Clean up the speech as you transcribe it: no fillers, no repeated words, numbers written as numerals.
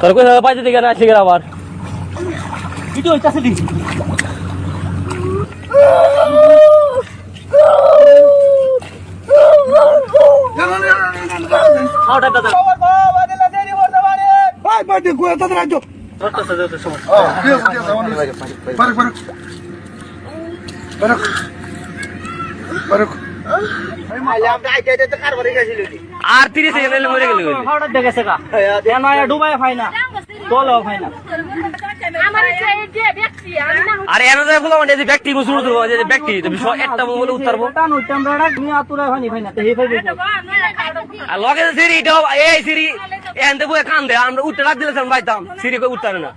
তোর কই পাইতে দিকে না আসলি আবার ভিডিও হইতাছে দি আউটা দাদা বাবা দিলা দেরি করতে পারে ভাই পাইতে কই তাদের রাজ্য রক্তটা যেতে সমস্যা আর 30 সেকেন্ড মরে গেল হাওড়া দেখেছে কা এনা ডুবাই ফাইনা তোলো ফাইনা আমার যে ব্যক্তি আমি না আরে এনা যে বলো মানে যে ব্যক্তি মুসুর তো যে ব্যক্তি তো বিষয় একটা বলে উত্তরবো তা নই আমরা তুমি আতুরা ফানি ফাইনা তে হে ফাইবে আর লগে সিরি এটা এই সিরি এন্ড বয়ে কান দে আমরা উত্তর দিলাম ভাইতাম সিরি কই উত্তর না